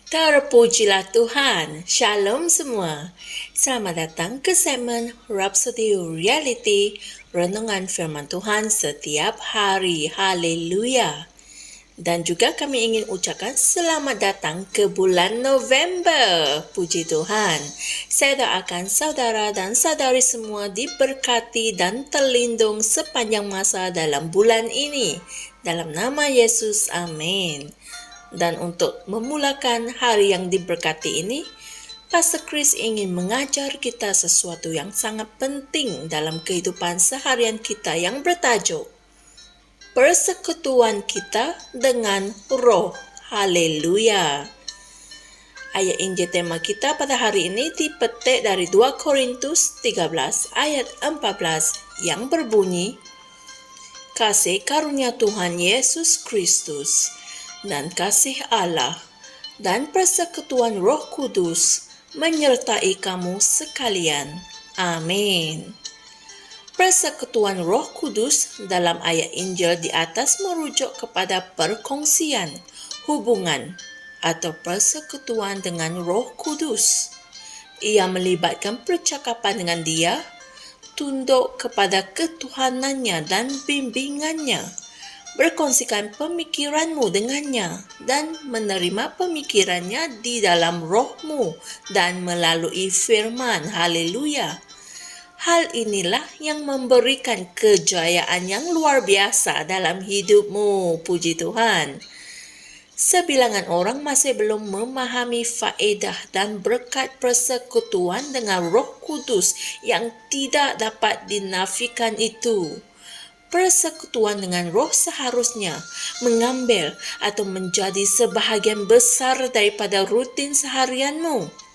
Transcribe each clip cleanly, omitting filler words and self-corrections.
Terpujilah Tuhan. Shalom semua. Selamat datang ke segmen Rhapsody Reality, renungan firman Tuhan setiap hari. Haleluya. Dan juga kami ingin ucapkan selamat datang ke bulan November. Puji Tuhan. Saya doakan saudara dan saudari semua diberkati dan terlindung sepanjang masa dalam bulan ini. Dalam nama Yesus, amin. Dan untuk memulakan hari yang diberkati ini, Pastor Chris ingin mengajar kita sesuatu yang sangat penting dalam kehidupan seharian kita yang bertajuk persekutuan kita dengan Roh. Haleluya. Ayat Injil tema kita pada hari ini dipetik dari 2 Korintus 13 ayat 14 yang berbunyi, kasih karunia Tuhan Yesus Kristus dan kasih Allah dan persekutuan Roh Kudus menyertai kamu sekalian. Amin. Persekutuan Roh Kudus dalam ayat Injil di atas merujuk kepada perkongsian, hubungan atau persekutuan dengan Roh Kudus. Ia melibatkan percakapan dengan Dia, tunduk kepada ketuhanannya dan bimbingannya, berkongsikan pemikiranmu dengannya dan menerima pemikirannya di dalam rohmu dan melalui firman. Haleluya. Hal inilah yang memberikan kejayaan yang luar biasa dalam hidupmu. Puji Tuhan. Sebilangan orang masih belum memahami faedah dan berkat persekutuan dengan Roh Kudus yang tidak dapat dinafikan itu. Persekutuan dengan Roh seharusnya mengambil atau menjadi sebahagian besar daripada rutin seharianmu.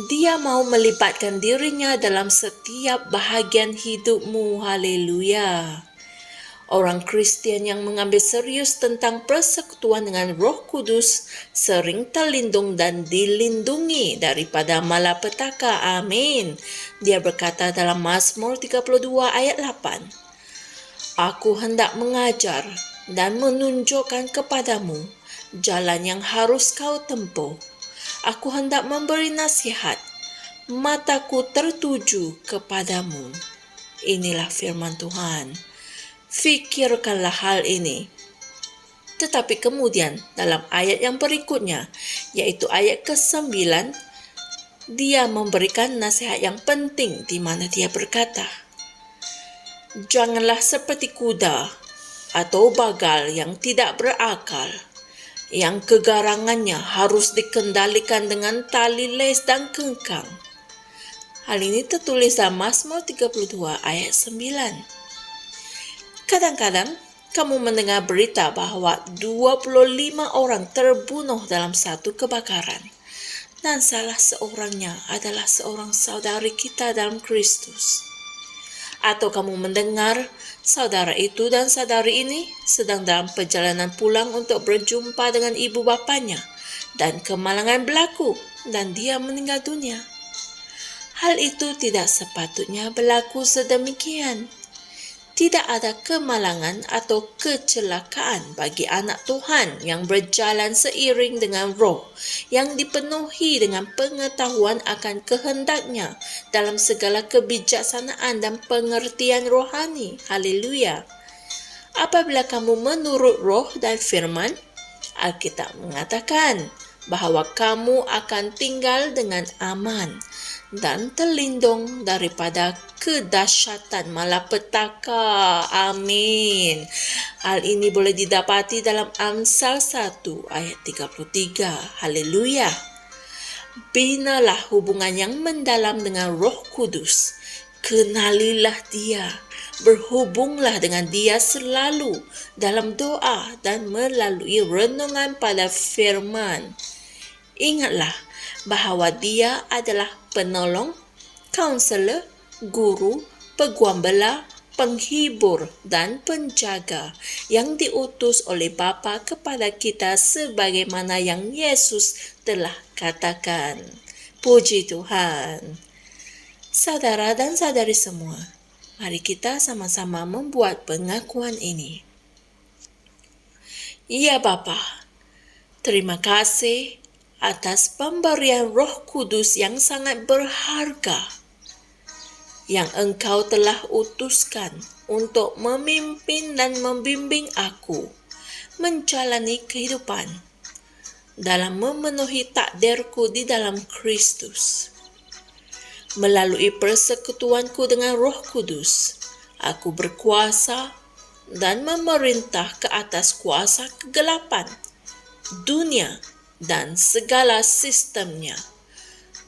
Dia mau melibatkan dirinya dalam setiap bahagian hidupmu. Haleluya. Orang Kristian yang mengambil serius tentang persekutuan dengan Roh Kudus sering terlindung dan dilindungi daripada malapetaka. Amin. Dia berkata dalam Mazmur 32 ayat 8. Aku hendak mengajar dan menunjukkan kepadamu jalan yang harus kau tempuh. Aku hendak memberi nasihat, mataku tertuju kepadamu. Inilah firman Tuhan. Fikirkanlah hal ini. Tetapi kemudian dalam ayat yang berikutnya, yaitu ayat ke-9, dia memberikan nasihat yang penting di mana dia berkata, janganlah seperti kuda atau bagal yang tidak berakal, yang kegarangannya harus dikendalikan dengan tali les dan kengkang. Hal ini tertulis dalam Mazmur 32 ayat 9. Kadang-kadang kamu mendengar berita bahwa 25 orang terbunuh dalam satu kebakaran, dan salah seorangnya adalah seorang saudari kita dalam Kristus. Atau kamu mendengar saudara itu dan saudari ini sedang dalam perjalanan pulang untuk berjumpa dengan ibu bapanya dan kemalangan berlaku dan dia meninggal dunia. Hal itu tidak sepatutnya berlaku sedemikian. Tidak ada kemalangan atau kecelakaan bagi anak Tuhan yang berjalan seiring dengan Roh, yang dipenuhi dengan pengetahuan akan kehendaknya dalam segala kebijaksanaan dan pengertian rohani. Haleluya. Apabila kamu menurut Roh dan firman, Alkitab mengatakan bahawa kamu akan tinggal dengan aman dan terlindung daripada kedahsyatan malapetaka. Amin. Hal ini boleh didapati dalam Amsal 1 ayat 33. Haleluya. Binalah hubungan yang mendalam dengan Roh Kudus. Kenalilah Dia. Berhubunglah dengan Dia selalu dalam doa dan melalui renungan pada firman. Ingatlah bahawa Dia adalah penolong, kaunselor, guru, peguambala, penghibur dan penjaga yang diutus oleh Bapa kepada kita sebagaimana yang Yesus telah katakan. Puji Tuhan. Saudara dan saudari semua, mari kita sama-sama membuat pengakuan ini. Ya Bapa, terima kasih atas pemberian Roh Kudus yang sangat berharga yang Engkau telah utuskan untuk memimpin dan membimbing aku menjalani kehidupan dalam memenuhi takdirku di dalam Kristus. Melalui persekutuanku dengan Roh Kudus, aku berkuasa dan memerintah ke atas kuasa kegelapan dunia dan segala sistemnya.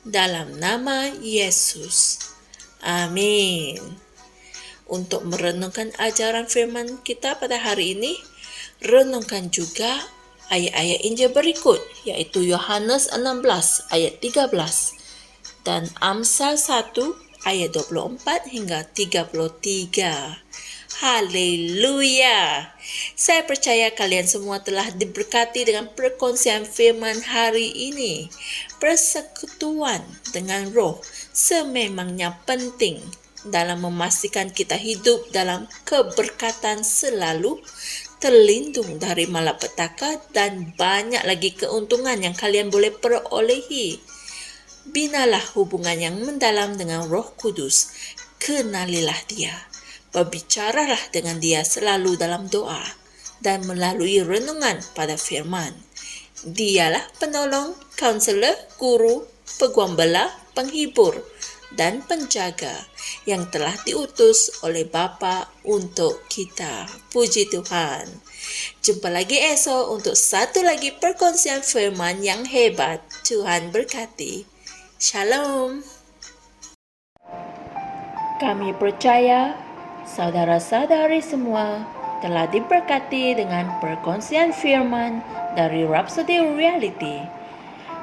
Dalam nama Yesus. Amin. Untuk merenungkan ajaran firman kita pada hari ini, renungkan juga ayat-ayat Injil berikut, yaitu Yohanes 16 ayat 13 dan Amsal 1 ayat 24 hingga 33. Haleluya! Saya percaya kalian semua telah diberkati dengan perkongsian firman hari ini. Persekutuan dengan Roh sememangnya penting dalam memastikan kita hidup dalam keberkatan selalu, terlindung dari malapetaka dan banyak lagi keuntungan yang kalian boleh perolehi. Binalah hubungan yang mendalam dengan Roh Kudus. Kenalilah Dia. Berbicaralah dengan Dia selalu dalam doa dan melalui renungan pada firman. Dialah penolong, kaunselor, guru, penggembala, penghibur, dan penjaga yang telah diutus oleh Bapa untuk kita. Puji Tuhan. Jumpa lagi esok untuk satu lagi perkongsian firman yang hebat. Tuhan berkati. Shalom. Kami percaya saudara-saudari semua telah diberkati dengan perkongsian firman dari Rhapsody Reality.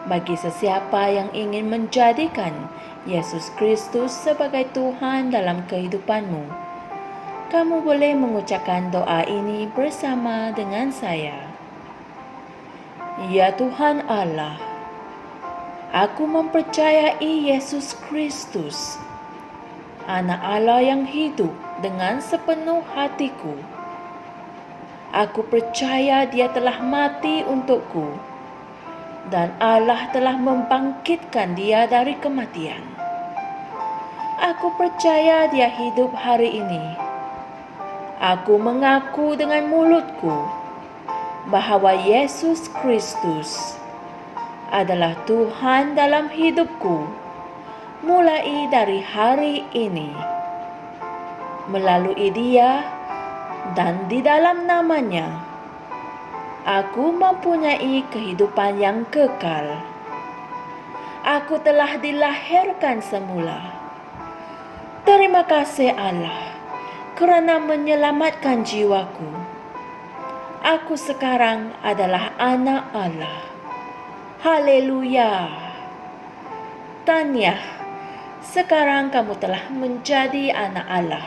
Bagi sesiapa yang ingin menjadikan Yesus Kristus sebagai Tuhan dalam kehidupanmu, kamu boleh mengucapkan doa ini bersama dengan saya. Ya Tuhan Allah, aku mempercayai Yesus Kristus, Anak Allah yang hidup dengan sepenuh hatiku. Aku percaya Dia telah mati untukku dan Allah telah membangkitkan Dia dari kematian. Aku percaya Dia hidup hari ini. Aku mengaku dengan mulutku bahwa Yesus Kristus adalah Tuhan dalam hidupku mulai dari hari ini. Melalui Dia dan di dalam nama-Nya, aku mempunyai kehidupan yang kekal. Aku telah dilahirkan semula. Terima kasih Allah kerana menyelamatkan jiwaku. Aku sekarang adalah anak Allah. Haleluya. Tahniah, sekarang kamu telah menjadi anak Allah.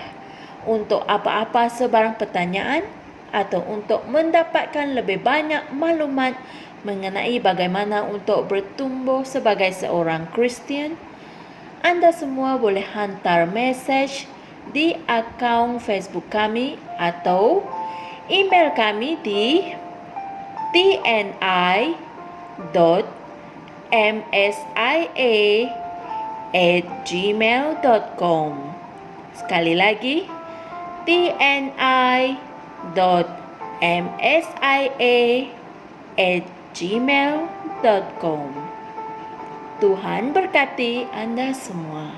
Untuk apa-apa sebarang pertanyaan atau untuk mendapatkan lebih banyak maklumat mengenai bagaimana untuk bertumbuh sebagai seorang Kristian, Anda semua boleh hantar mesej di akaun Facebook kami atau email kami di tni.msia@gmail.com. Sekali lagi, tni.msia@gmail.com. Tuhan berkati Anda semua.